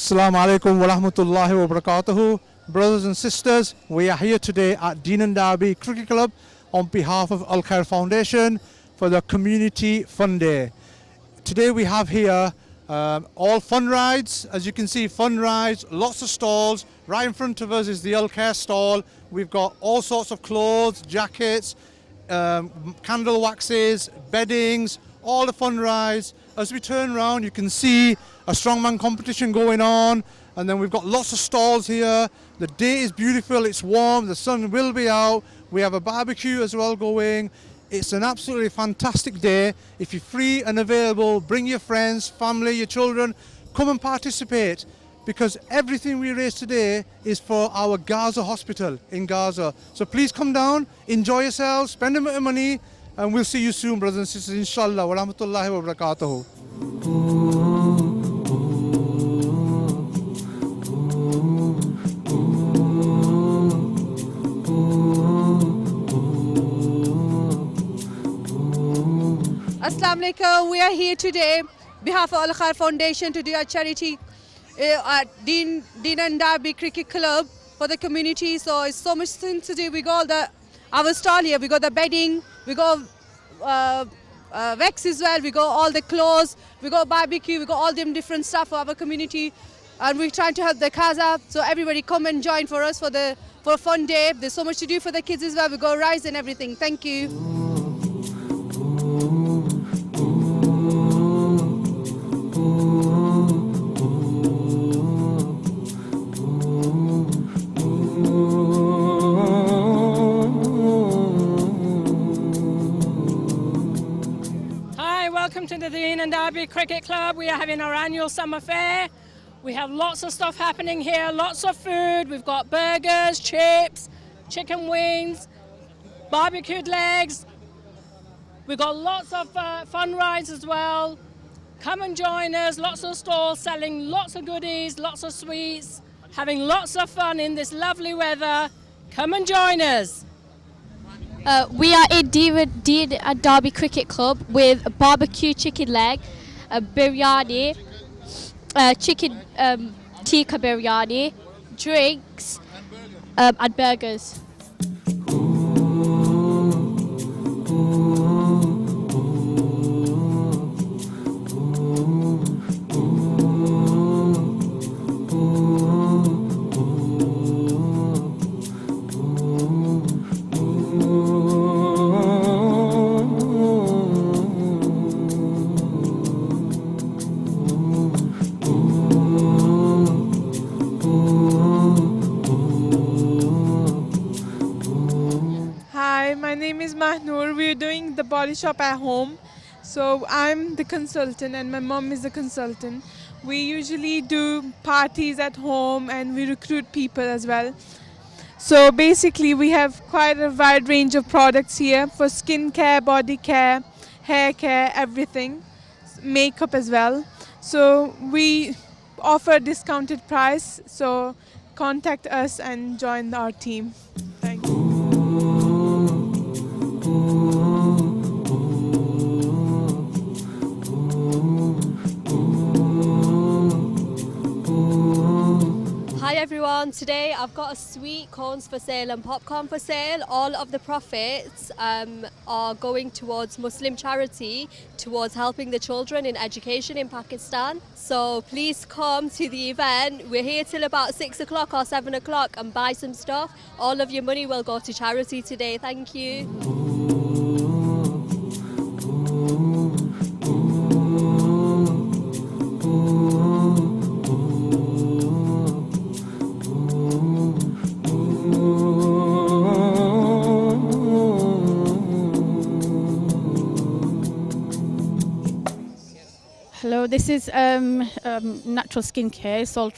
Assalamu alaikum wa rahmatullahi wa barakatuhu. Brothers and sisters, we are here today at Dean and Derby Cricket Club on behalf of Khair Foundation for the Community Funday. Today we have here all fun rides. As you can see, fun rides, lots of stalls. Right in front of us is the Khair stall. We've got all sorts of clothes, jackets, candle waxes, beddings, all the fun rides. As we turn around, you can see a strongman competition going on, and then we've got lots of stalls here. The day is beautiful, it's warm, the sun will be out. We have a barbecue as well going. It's an absolutely fantastic day. If you're free and available, bring your friends, family, your children, come and participate, because everything we raise today is for our Gaza hospital in Gaza. So please come down, enjoy yourselves, spend a bit of money, and we'll see you soon, brothers and sisters, inshallah. Wa rahmatullahi wa barakatuhu. Assalamu alaikum. We are here today on behalf of Khair Foundation to do a charity at Dean and Derby Cricket Club for the community. So it's so much things to do. We got our stall here. We got the bedding. We got wax as well. We got all the clothes. We got barbecue. We got all them different stuff for our community, and we're trying to help the Gaza. So everybody come and join for us for a fun day. There's so much to do for the kids as well. We got rides and everything. Thank you. Welcome to the Dean and Derby Cricket Club. We are having our annual summer fair. We have lots of stuff happening here, lots of food. We've got burgers, chips, chicken wings, barbecued legs. We've got lots of fun rides as well. Come and join us, lots of stalls selling lots of goodies, lots of sweets, having lots of fun in this lovely weather. Come and join us. We are in Dean and Derby Cricket Club with a barbecue chicken leg, a biryani, chicken tikka biryani, drinks, and burgers. My name is Mahnur. We're doing the body shop at home. So I'm the consultant and my mom is the consultant. We usually do parties at home and we recruit people as well. So basically we have quite a wide range of products here for skin care, body care, hair care, everything, makeup as well. So we offer a discounted price. So contact us and join our team. Thank you. Hi everyone, today I've got a sweet corns for sale and popcorn for sale. All of the profits are going towards Muslim charity, towards helping the children in education in Pakistan. So please come to the event. We're here till about 6 o'clock or 7 o'clock and buy some stuff. All of your money will go to charity today. Thank you. Hello, this is natural skincare. It's called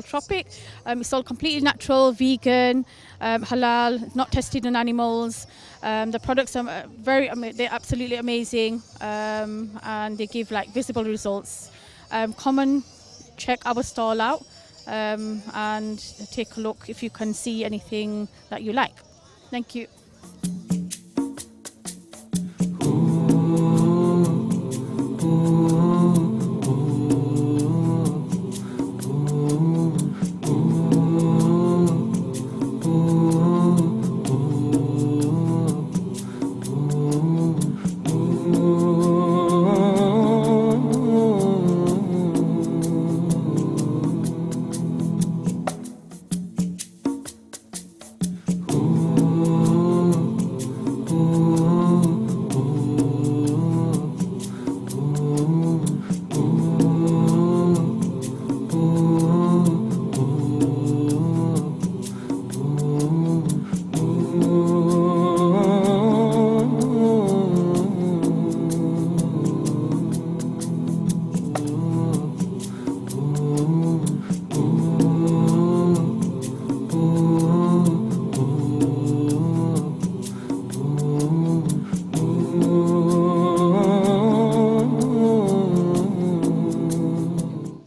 Tropic. It's all completely natural, vegan, halal, not tested on animals. The products are they're absolutely amazing, and they give like visible results. Come and check our stall out and take a look if you can see anything that you like. Thank you.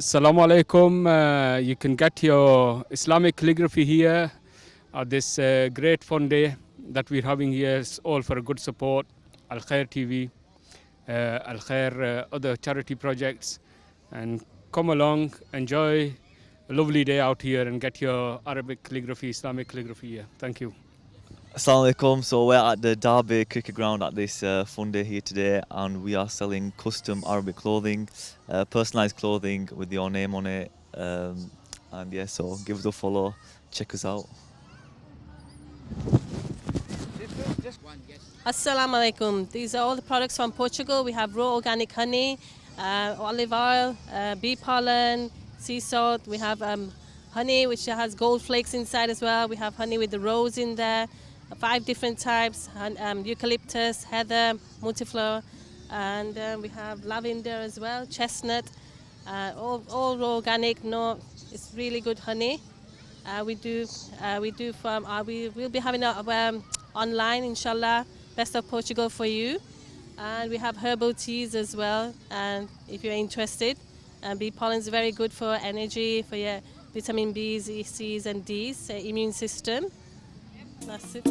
Assalamu alaikum. You can get your Islamic calligraphy here at this great Funday that we're having here. It's all for a good support. Khair TV, Khair, other charity projects. And come along, enjoy a lovely day out here and get your Arabic calligraphy, Islamic calligraphy here. Thank you. Assalamu alaikum. So we're at the Derby cricket ground at this Funday here today, and we are selling custom Arabic clothing, personalised clothing with your name on it. And yeah, so give us a follow, check us out. Assalamu alaikum. These are all the products from Portugal. We have raw organic honey, olive oil, bee pollen, sea salt. We have honey which has gold flakes inside as well. We have honey with the rose in there. 5 different types, eucalyptus, heather, multiflora, and we have lavender as well, chestnut, all raw organic. No, it's really good honey. We will be having a online, inshallah, best of Portugal for you, and we have herbal teas as well. And if you're interested, bee pollen is very good for energy, for your vitamin B's, C's, and D's, immune system. That's it.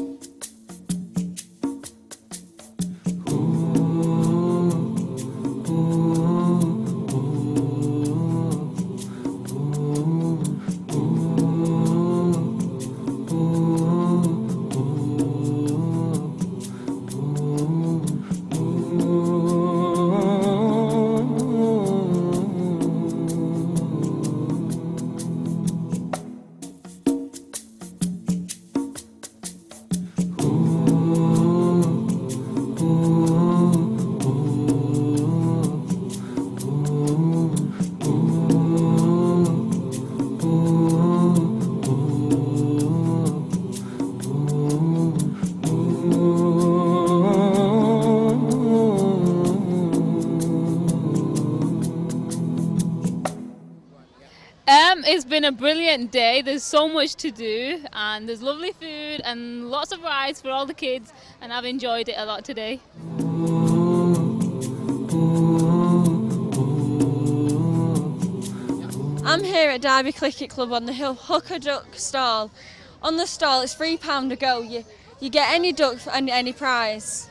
It's been a brilliant day. There's so much to do, and there's lovely food and lots of rides for all the kids, and I've enjoyed it a lot today. I'm here at Derby Cricket Club on the Hooker Duck stall. On the stall it's £3 a go. You get any duck and any prize.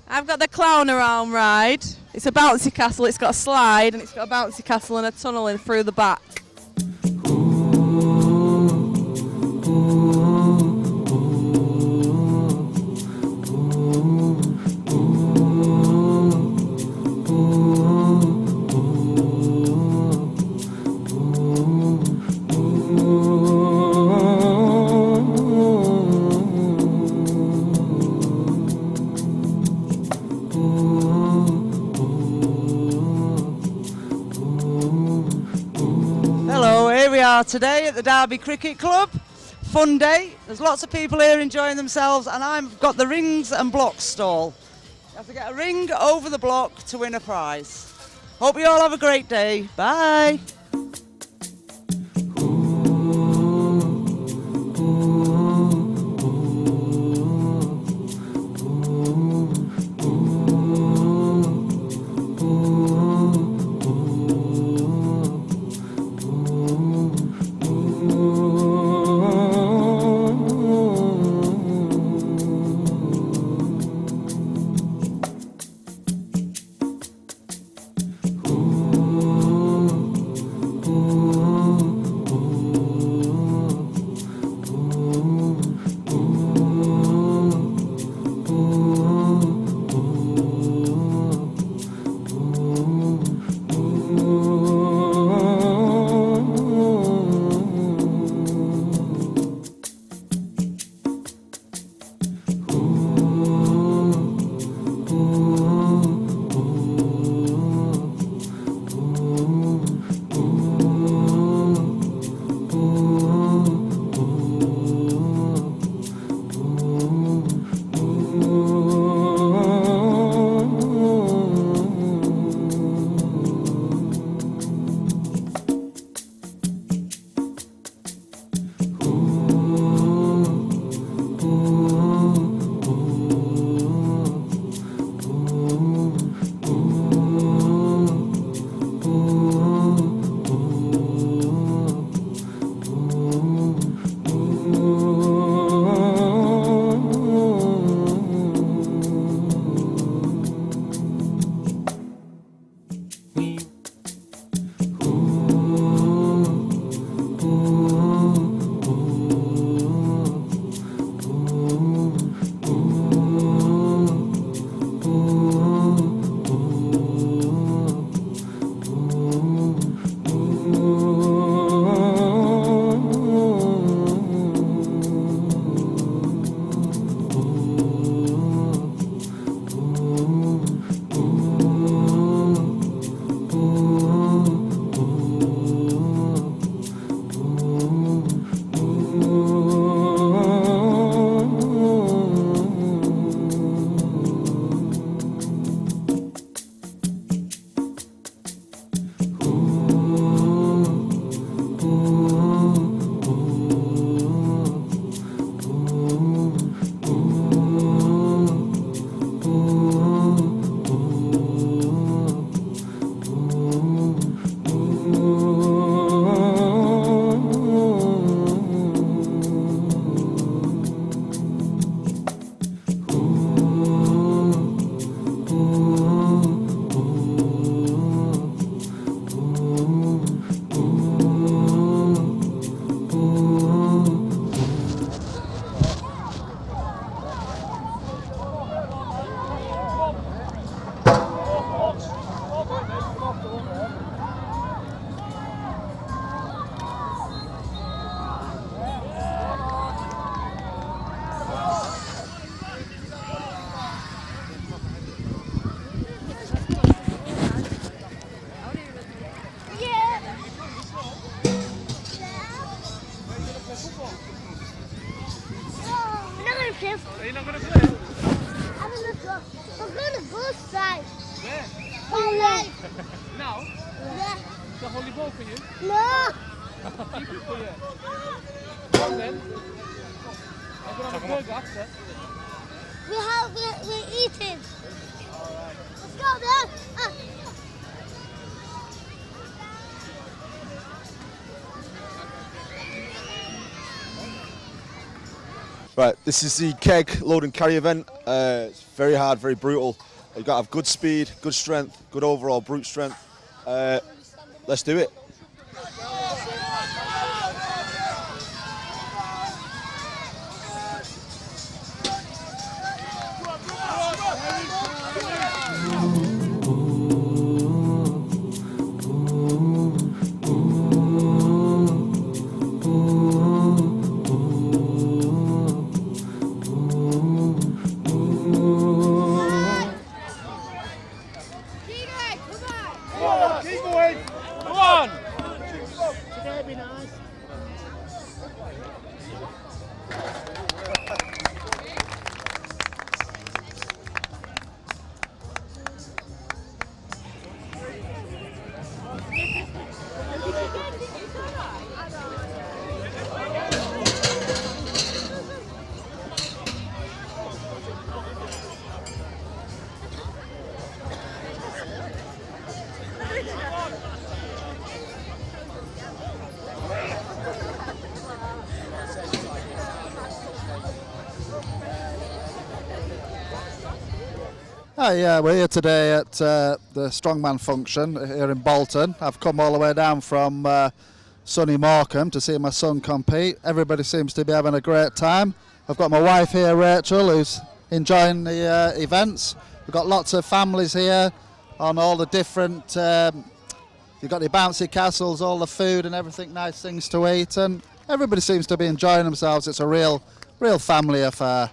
I've got the clown around ride. It's a bouncy castle, it's got a slide, and it's got a bouncy castle and a tunnel in through the back. Today at the Derby Cricket Club, Funday. There's lots of people here enjoying themselves, and I've got the rings and blocks stall. You have to get a ring over the block to win a prize. Hope you all have a great day. Bye. not going to play. Are you not going to play? I'm going to go side. Where? Funday. Now? Yeah. Is the holy ball for you? No. Keep it for you. Come on then. I'm going to have a burger after. We're eating. Alright. Let's go then. Right, this is the keg load and carry event. It's very hard, very brutal. You've got to have good speed, good strength, good overall brute strength. Let's do it. Hi, yeah, we're here today at the Strongman function here in Bolton. I've come all the way down from sunny Morecambe to see my son compete. Everybody seems to be having a great time. I've got my wife here, Rachel, who's enjoying the events. We've got lots of families here on all the different, you've got the bouncy castles, all the food and everything, nice things to eat, and everybody seems to be enjoying themselves. It's a real family affair.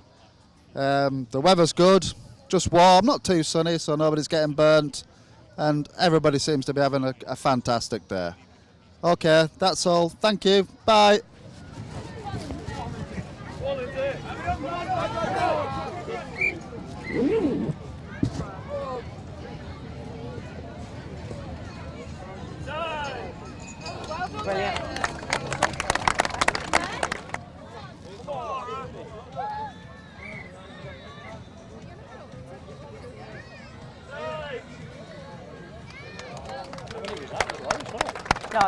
The weather's good. Just warm, not too sunny, so nobody's getting burnt, and everybody seems to be having a fantastic day. Okay, that's all. Thank you. Bye. Brilliant.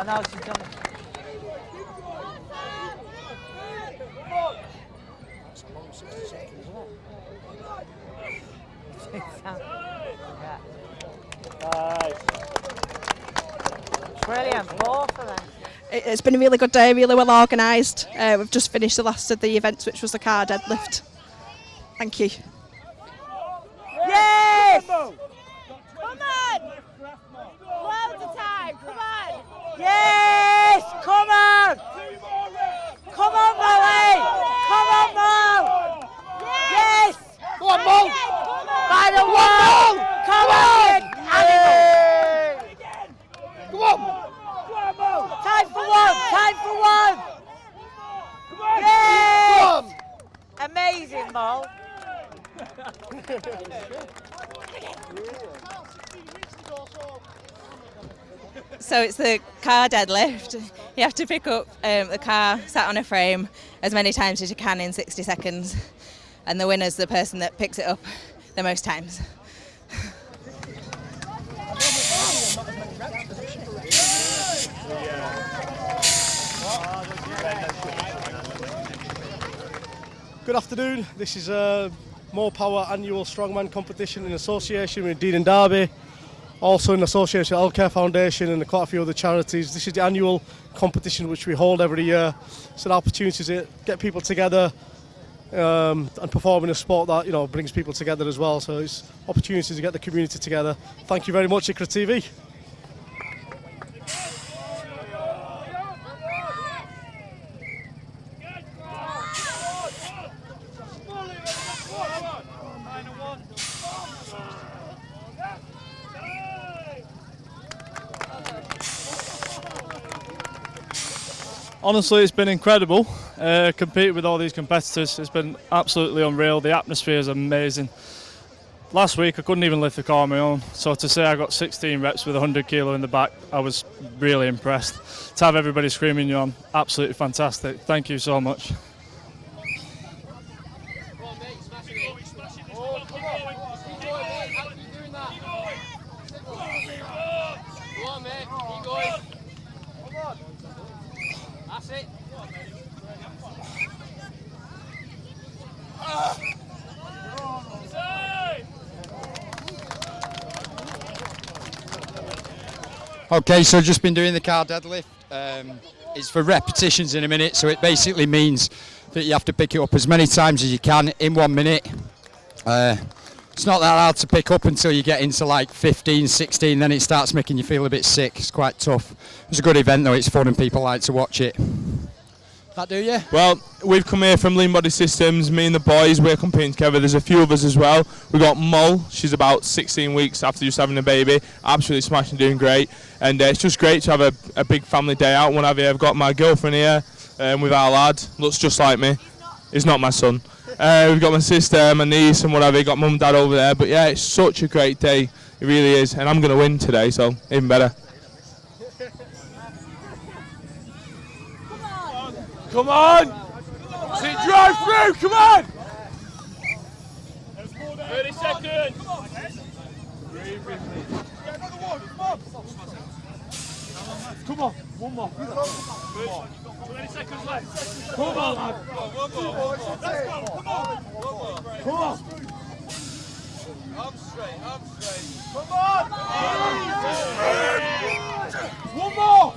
No, she's done it. Brilliant, both of them. It's been a really good day, really well organised. We've just finished the last of the events, which was the car deadlift. Thank you. Yes! Come on! Loads of time, come on! Yes! Come on! Come on, Molly! Come on, Mo! Yes! Come on, Mo! By the wall! Come on! Come on! Time for one! Time for one! Yes! Amazing, Mo. So it's the car deadlift. You have to pick up the car sat on a frame as many times as you can in 60 seconds. And the winner's the person that picks it up the most times. Good afternoon. This is More Power annual strongman competition in association with Dean and Derby, also in association with Khair Foundation and quite a few other charities. This is the annual competition which we hold every year. It's an opportunity to get people together and perform in a sport that brings people together as well. So it's opportunity to get the community together. Thank you very much, IQRA TV. Honestly, it's been incredible. Competing with all these competitors, it's been absolutely unreal. The atmosphere is amazing. Last week I couldn't even lift the car on my own, so to say I got 16 reps with 100 kilo in the back, I was really impressed. To have everybody screaming you on, absolutely fantastic. Thank you so much. Okay, so just been doing the car deadlift. It's for repetitions in a minute, so it basically means that you have to pick it up as many times as you can in 1 minute. It's not that hard to pick up until you get into like 15, 16, then it starts making you feel a bit sick. It's quite tough. It's a good event though, it's fun and people like to watch it. That do you? Well, we've come here from Lean Body Systems, me and the boys, we're competing together. There's a few of us as well. We've got Mull, she's about 16 weeks after just having a baby, absolutely smashing, doing great. And it's just great to have a big family day out, one have you. I've got my girlfriend here with our lad, looks just like me. He's not my son. We've got my sister, my niece and whatever, got mum and dad over there. But yeah, it's such a great day, it really is. And I'm going to win today, so even better. Come on! Sit drive through, come on! 30 seconds! Come on, one more. 20 seconds left. Come on, lad. Let's go, come on. Come on. Arms straight, arms straight. Come on! One more!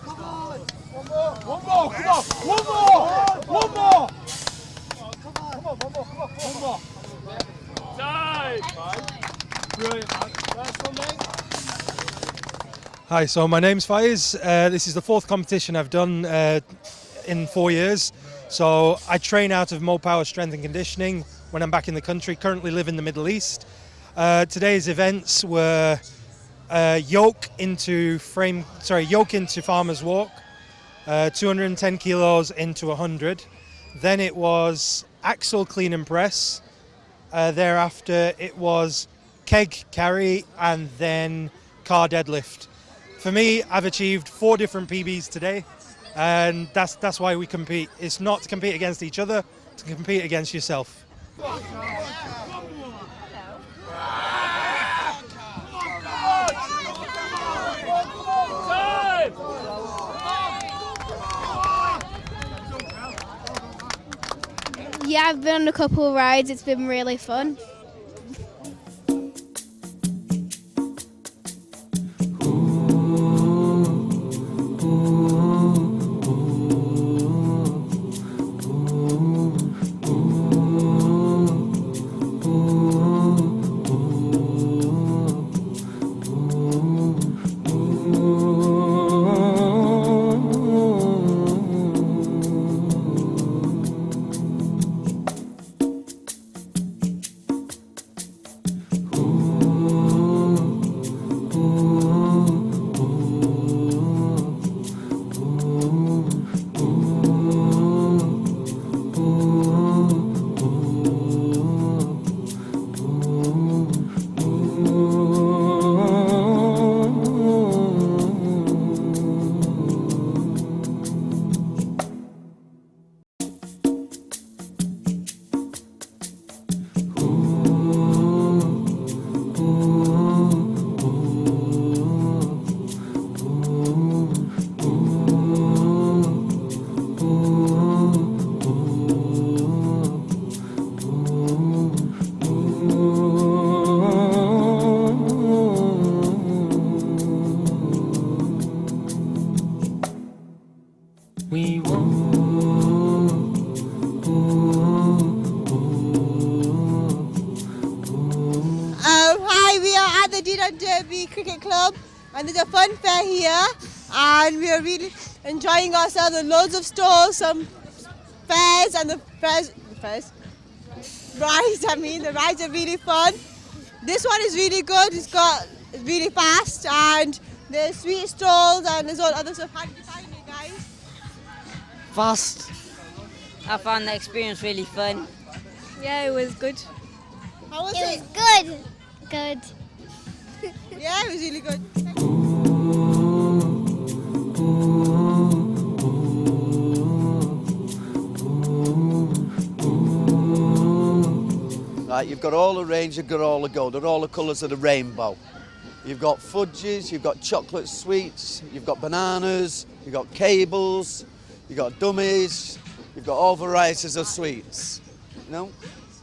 Come on! One more, come on! One more! One more! Come on, one more. Time! Brilliant, man. Last one, mate. Hi, so my name's Faiz. This is the 4th competition I've done in 4 years. So I train out of Mo Power Strength and Conditioning when I'm back in the country. Currently live in the Middle East. Today's events were yoke into farmer's walk, 210 kilos into 100. Then it was axle clean and press. Thereafter it was keg carry and then car deadlift. For me, I've achieved 4 different PBs today, and that's why we compete. It's not to compete against each other, to compete against yourself. Yeah, I've been on a couple of rides. It's been really fun. Hi, we are at the Dean Derby Cricket Club and there's a fun fair here and we are really enjoying ourselves. There are loads of stalls, some fairs and the rides are really fun. This one is really good, it's really fast and there's sweet stalls and there's all other stuff. How do you find it, guys? fast. I found the experience really fun. Yeah, it was good. How was It was good. Good. Yeah, it was really good. Right, you've got all the range of Gorola Gold, they're all the colours of the rainbow. You've got fudges, you've got chocolate sweets, you've got bananas, you've got cables, you've got dummies, you've got all varieties of sweets. You know,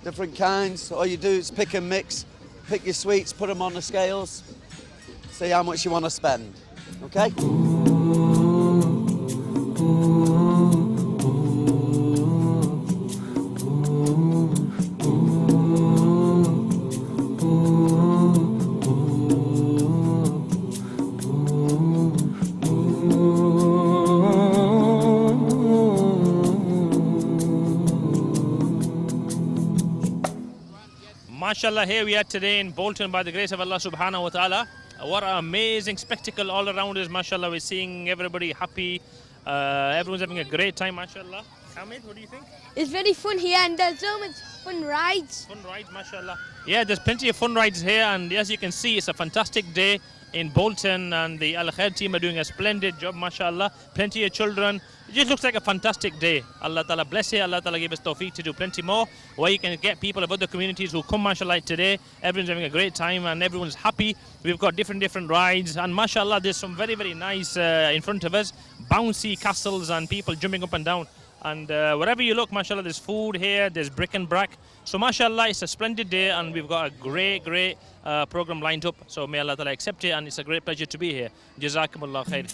different kinds. All you do is pick and mix, pick your sweets, put them on the scales, see how much you want to spend, okay? MashaAllah, here we are today in Bolton by the grace of Allah subhanahu wa ta'ala. What an amazing spectacle all around us, MashaAllah. We're seeing everybody happy. Everyone's having a great time, MashaAllah. Hamid, what do you think? It's very fun here and there's so much fun rides. Fun rides, MashaAllah. Yeah, there's plenty of fun rides here, and as you can see, it's a fantastic day in Bolton, and the Khair team are doing a splendid job, MashaAllah. Plenty of children. It just looks like a fantastic day. Allah Ta'ala bless it. Allah Ta'ala give us tawfiq to do plenty more, where you can get people of other communities who come, MashaAllah, today. Everyone's having a great time and everyone's happy. We've got different rides, and MashaAllah, there's some very nice in front of us. Bouncy castles and people jumping up and down. And wherever you look, MashaAllah, there's food here, there's brick and brack. So MashaAllah, it's a splendid day, and we've got a great program lined up. So may Allah Ta'ala accept it, and it's a great pleasure to be here. Jazakumullah khair.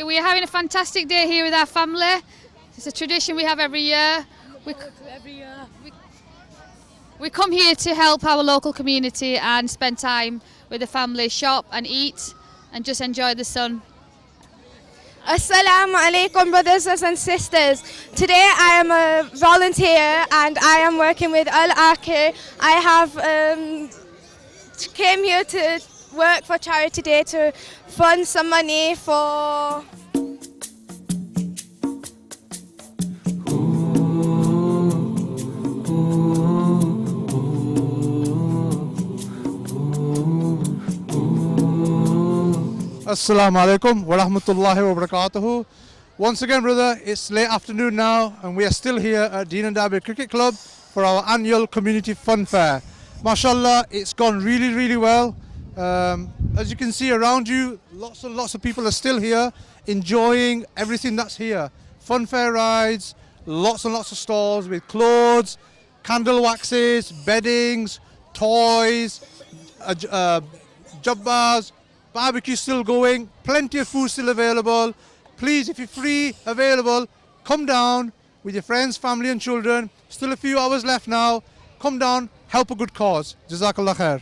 We are having a fantastic day here with our family. It's a tradition we have every year. We come here to help our local community and spend time with the family, shop and eat and just enjoy the sun. Assalamu alaikum, brothers and sisters. Today I am a volunteer and I am working with IQRA. I have came here to work for charity day to fund some money for Assalamu alaikum wa rahmatullahi wa barakatuhu. Once again, brother, it's late afternoon now and we are still here at Dean and Derby Cricket Club for our annual community fun fair. MashaAllah, it's gone really well. As you can see around you, lots and lots of people are still here enjoying everything that's here. Fun fair rides, lots and lots of stalls with clothes, candle waxes, beddings, toys, jubbas, barbecue still going, plenty of food still available. Please, if you're free, available, come down with your friends, family and children. Still a few hours left now. Come down, help a good cause. Jazakallah khair.